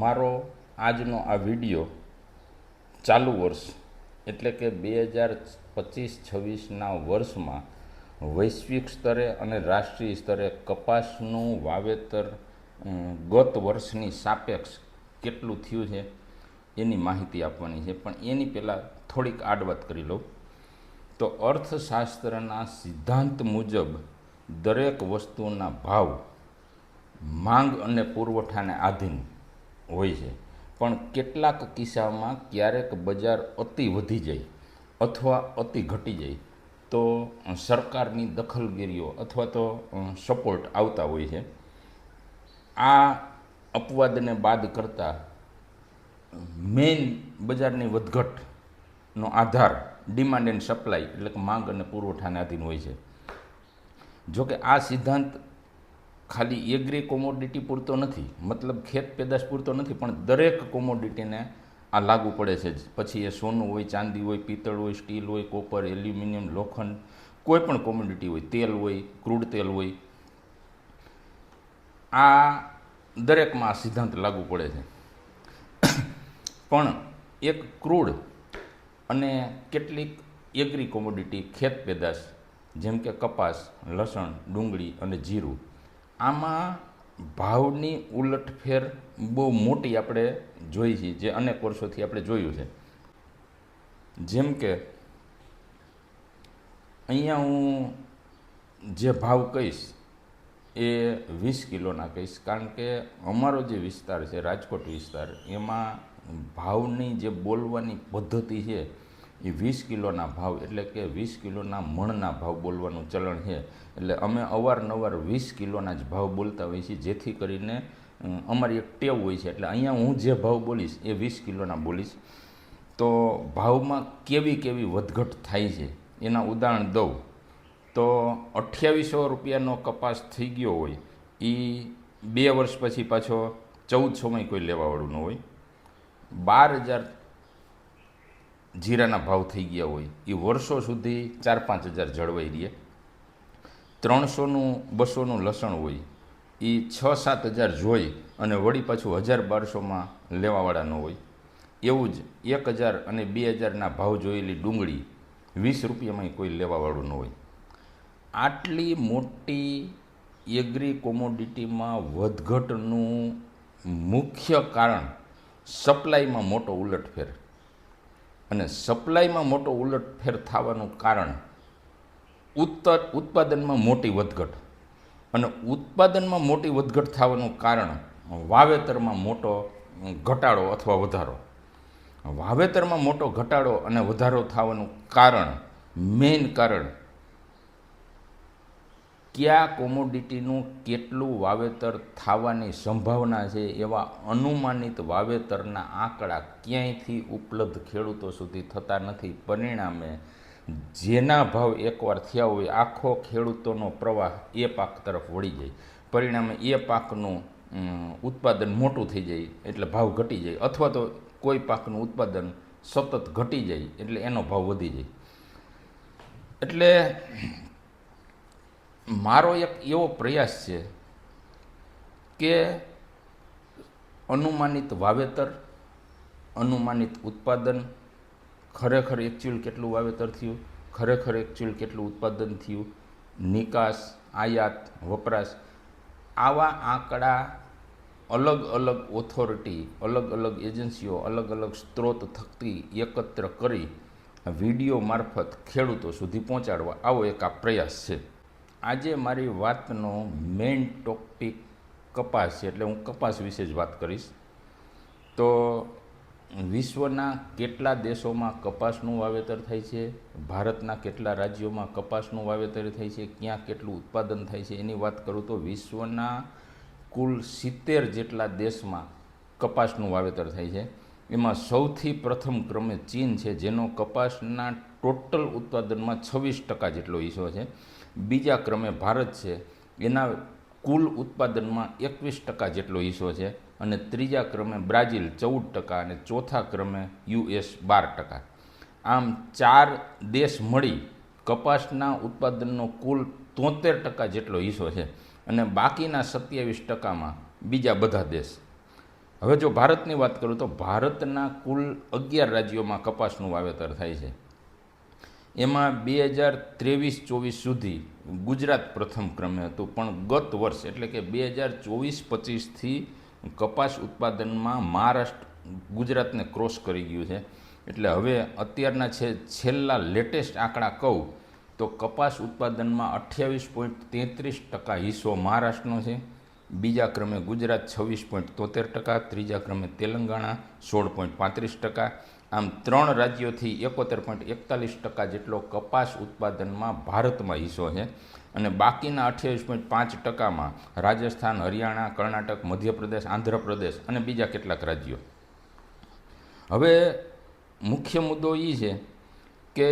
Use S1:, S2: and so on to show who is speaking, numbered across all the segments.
S1: મારો આજનો આ વિડિયો ચાલુ વર્ષ એટલે કે 2025-26ના વર્ષમાં વૈશ્વિક સ્તરે અને રાષ્ટ્રીય સ્તરે કપાસનું વાવેતર ગત વર્ષની સાપેક્ષ કેટલું થયું છે એની માહિતી આપવાની છે. પણ એની પહેલાં થોડીક આડવાત કરી લઉં તો અર્થશાસ્ત્રના સિદ્ધાંત મુજબ દરેક વસ્તુના ભાવ માંગ અને પુરવઠાને આધીન હોય છે, પણ કેટલાક કિસ્સામાં ક્યારેક બજાર અતિ વધી જાય અથવા અતિ ઘટી જાય તો સરકારની દખલગીરીઓ અથવા તો સપોર્ટ આવતા હોય છે. આ અપવાદને બાદ કરતાં મેઇન બજારની વધઘટનો આધાર ડિમાન્ડ એન્ડ સપ્લાય એટલે કે માંગ અને પુરવઠાને આધીન હોય છે. જોકે આ સિદ્ધાંત ખાલી એગ્રી કોમોડિટી પૂરતો નથી, મતલબ ખેત પેદાશ પૂરતો નથી, પણ દરેક કોમોડિટીને આ લાગુ પડે છે. પછી એ સોનું હોય, ચાંદી હોય, પિત્તળ હોય, સ્ટીલ હોય, કોપર, એલ્યુમિનિયમ, લોખંડ, કોઈ પણ કોમોડિટી હોય, તેલ હોય, ક્રૂડ તેલ હોય, આ દરેકમાં આ સિદ્ધાંત લાગુ પડે છે. પણ એક ક્રૂડ અને કેટલીક એગ્રી કોમોડિટી ખેત પેદાશ જેમ કે કપાસ, લસણ, ડુંગળી અને જીરું, આમાં ભાવની ઉલટફેર બહુ મોટી આપણે જોઈ છે, જે અનેક વર્ષોથી આપણે જોયું છે. જેમ કે અહીંયા હું જે ભાવ કહીશ એ 20 કિલોના કહીશ, કારણ કે અમારો જે વિસ્તાર છે રાજકોટ વિસ્તાર, એમાં ભાવની જે બોલવાની પદ્ધતિ છે એ 20 કિલોના ભાવ એટલે કે 20 કિલોના મણના ભાવ બોલવાનું ચલણ છે. એટલે અમે અવારનવાર 20 કિલોના જ ભાવ બોલતા હોઈએ છીએ, જેથી કરીને અમારી એક ટેવ હોય છે. એટલે અહીંયા હું જે ભાવ બોલીશ એ 20 કિલોના બોલીશ. તો ભાવમાં કેવી કેવી વધઘટ થાય છે એના ઉદાહરણ દઉં તો 2800 રૂપિયાનો કપાસ થઈ ગયો હોય એ 2 વર્ષ પછી પાછો 1400માં કોઈ લેવાવાળું ન હોય. 12,000 જીરાના ભાવ થઈ ગયા હોય એ વર્ષો સુધી 4-5 હજાર જળવાઈ રહે. 300નું 200નું લસણ હોય એ 6-7 હજાર જોઈ અને વળી પાછું 1000-1200માં લેવાવાળા ન હોય. એવું જ 1000 અને 2000ના ભાવ જોયેલી ડુંગળી 20 રૂપિયામાં કોઈ લેવાવાળું ન હોય. આટલી મોટી એગ્રી કોમોડિટીમાં વધઘટનું મુખ્ય કારણ સપ્લાયમાં મોટો ઉલટફેર, અને સપ્લાયમાં મોટો ઉલટફેર થવાનું કારણ ઉત્પાદનમાં મોટી વધઘટ, અને ઉત્પાદનમાં મોટી વધઘટ થવાનું કારણ વાવેતરમાં મોટો ઘટાડો અથવા વધારો. વાવેતરમાં મોટો ઘટાડો અને વધારો થવાનું કારણ, મેઇન કારણ, કયા કોમોડિટીનું કેટલું વાવેતર થવાની સંભાવના છે એવા અનુમાનિત વાવેતરના આંકડા ક્યાંયથી ઉપલબ્ધ ખેડૂતો સુધી થતા નથી. પરિણામે જેના ભાવ એકવાર થયા હોય આખો ખેડૂતોનો પ્રવાહ એ પાક તરફ વળી જાય. પરિણામે એ પાકનું ઉત્પાદન મોટું થઈ જાય એટલે ભાવ ઘટી જાય, અથવા તો કોઈ પાકનું ઉત્પાદન સતત ઘટી જાય એટલે એનો ભાવ વધી જાય. એટલે મારો એક એવો પ્રયાસ છે કે અનુમાનિત વાવેતર, અનુમાનિત ઉત્પાદન, ખરેખર એકચ્યુઅલ કેટલું વાવેતર થયું, ખરેખર એકચ્યુઅલ કેટલું ઉત્પાદન થયું, નિકાસ, આયાત, વપરાશ, આવા આંકડા અલગ અલગ ઓથોરિટી, અલગ અલગ એજન્સીઓ, અલગ અલગ સ્ત્રોત થકી એકત્ર કરી વિડીયો મારફત ખેડૂતો સુધી પહોંચાડવા આવો એક આ પ્રયાસ છે. આજે મારી વાતનો મેઇન ટોપિક કપાસ છે, એટલે હું કપાસ વિશે જ વાત કરીશ. તો વિશ્વના કેટલા દેશોમાં કપાસનું વાવેતર થાય છે, ભારતના કેટલા રાજ્યોમાં કપાસનું વાવેતર થાય છે, ક્યાં કેટલું ઉત્પાદન થાય છે એની વાત કરું તો વિશ્વના કુલ 70 જેટલા દેશમાં કપાસનું વાવેતર થાય છે. એમાં સૌથી પ્રથમ ક્રમે ચીન છે, જેનો કપાસના ટોટલ ઉત્પાદનમાં 26% જેટલો હિસ્સો છે. બીજા ક્રમે ભારત છે, એના કુલ ઉત્પાદનમાં 21% જેટલો હિસ્સો છે. અને ત્રીજા ક્રમે બ્રાઝિલ 14% અને ચોથા ક્રમે US 12%. આમ 4 દેશ મળી કપાસના ઉત્પાદનનો કુલ 73% જેટલો હિસ્સો છે, અને બાકીના 27%માં બીજા બધા દેશ. હવે જો ભારતની વાત કરું તો ભારતના કુલ 11 રાજ્યોમાં કપાસનું વાવેતર થાય છે. એમાં 2023-24 સુધી ગુજરાત પ્રથમ ક્રમે હતું, પણ ગત વર્ષ એટલે કે 2024-25થી કપાસ ઉત્પાદનમાં મહારાષ્ટ્ર ગુજરાતને ક્રોસ કરી ગયું છે. એટલે હવે અત્યારના છેલ્લા લેટેસ્ટ આંકડા કહું તો કપાસ ઉત્પાદનમાં 28.33% હિસ્સો મહારાષ્ટ્રનો છે, બીજા ક્રમે ગુજરાત 26.73%, ત્રીજા ક્રમે તેલંગાણા 16.35%. આમ 3 રાજ્યોથી 71.41% જેટલો કપાસ ઉત્પાદનમાં ભારતમાં હિસ્સો છે, અને બાકીના 28.5%માં રાજસ્થાન, હરિયાણા, કર્ણાટક, મધ્યપ્રદેશ, આંધ્રપ્રદેશ અને બીજા કેટલાક રાજ્યો. હવે મુખ્ય મુદ્દો એ છે કે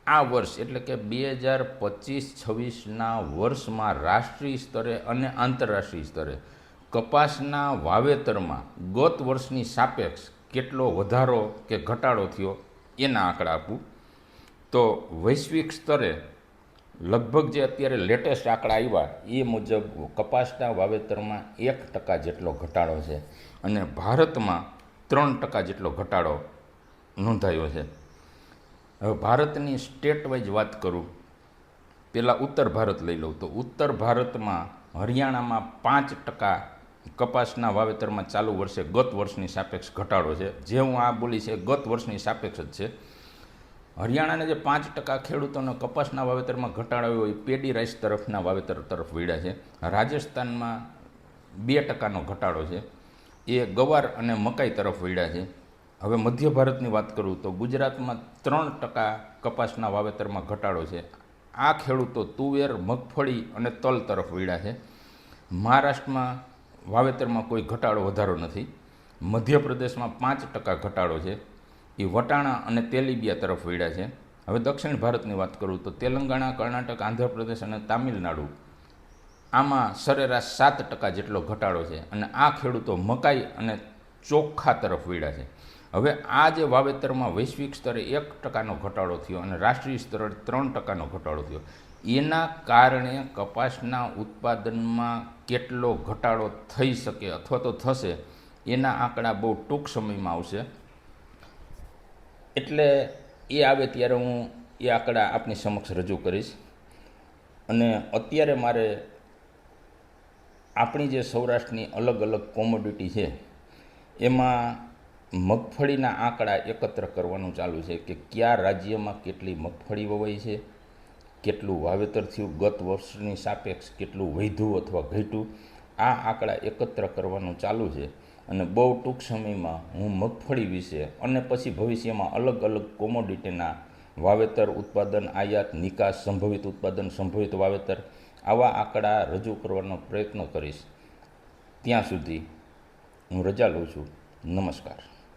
S1: આ વર્ષ એટલે કે 2025-26ના વર્ષમાં રાષ્ટ્રીય સ્તરે અને આંતરરાષ્ટ્રીય સ્તરે કપાસના વાવેતરમાં ગત વર્ષની સાપેક્ષ કેટલો વધારો કે ઘટાડો થયો એના આંકડા આપું તો વૈશ્વિક સ્તરે લગભગ જે અત્યારે લેટેસ્ટ આંકડા આવ્યા એ મુજબ કપાસના વાવેતરમાં 1% જેટલો ઘટાડો છે, અને ભારતમાં 3% જેટલો ઘટાડો નોંધાયો છે. હવે ભારતની સ્ટેટ વાઇઝ વાત કરું, પહેલાં ઉત્તર ભારત લઈ લઉં તો ઉત્તર ભારતમાં હરિયાણામાં 5% કપાસના વાવેતરમાં ચાલુ વર્ષે ગત વર્ષની સાપેક્ષ ઘટાડો છે. જે હું આ બોલી છે ગત વર્ષની સાપેક્ષ જ છે. હરિયાણાને જે 5% ખેડૂતોને કપાસના વાવેતરમાં ઘટાડો આવ્યો એ પેડી રાઈસ તરફના વાવેતર તરફ વળ્યા છે. રાજસ્થાનમાં 2%નો ઘટાડો છે, એ ગવાર અને મકાઈ તરફ વળ્યા છે. હવે મધ્ય ભારતની વાત કરું તો ગુજરાતમાં 3% કપાસના વાવેતરમાં ઘટાડો છે. આ ખેડૂતો તુવેર, મગફળી અને તલ તરફ વળ્યા છે. મહારાષ્ટ્રમાં વાવેતરમાં કોઈ ઘટાડો વધારો નથી. મધ્યપ્રદેશમાં 5% ઘટાડો છે, એ વટાણા અને તેલીબિયા તરફ વળ્યા છે. હવે દક્ષિણ ભારતની વાત કરું તો તેલંગાણા, કર્ણાટક, આંધ્રપ્રદેશ અને તામિલનાડુ આમાં સરેરાશ 7% જેટલો ઘટાડો છે, અને આ ખેડૂતો મકાઈ અને ચોખા તરફ વળ્યા છે. હવે આ જે વાવેતરમાં વૈશ્વિક સ્તરે 1%નો ઘટાડો થયો અને રાષ્ટ્રીય સ્તરે 3%નો ઘટાડો થયો, એના કારણે કપાસના ઉત્પાદનમાં કેટલો ઘટાડો થઈ શકે અથવા તો થશે એના આંકડા બહુ ટૂંક સમયમાં આવશે. એટલે એ આવે ત્યારે હું એ આંકડા આપની સમક્ષ રજૂ કરીશ. અને અત્યારે મારે આપણી જે સૌરાષ્ટ્રની અલગ અલગ કોમોડિટી છે એમાં મગફળીના આંકડા એકત્ર કરવાનું ચાલુ છે કે કયા રાજ્યમાં કેટલી મગફળી વવાઈ છે, કેટલું વાવેતર થયું, ગત વર્ષની સાપેક્ષ કેટલું વધ્યું અથવા ઘટ્યું, આ આંકડા એકત્ર કરવાનું ચાલુ છે. અને બહુ ટૂંક સમયમાં હું મગફળી વિશે અને પછી ભવિષ્યમાં અલગ અલગ કોમોડિટીના વાવેતર, ઉત્પાદન, આયાત, નિકાસ, સંભવિત ઉત્પાદન, સંભવિત વાવેતર આવા આંકડા રજૂ કરવાનો પ્રયત્ન કરીશ. ત્યાં સુધી હું રજા લઉં છું. નમસ્કાર.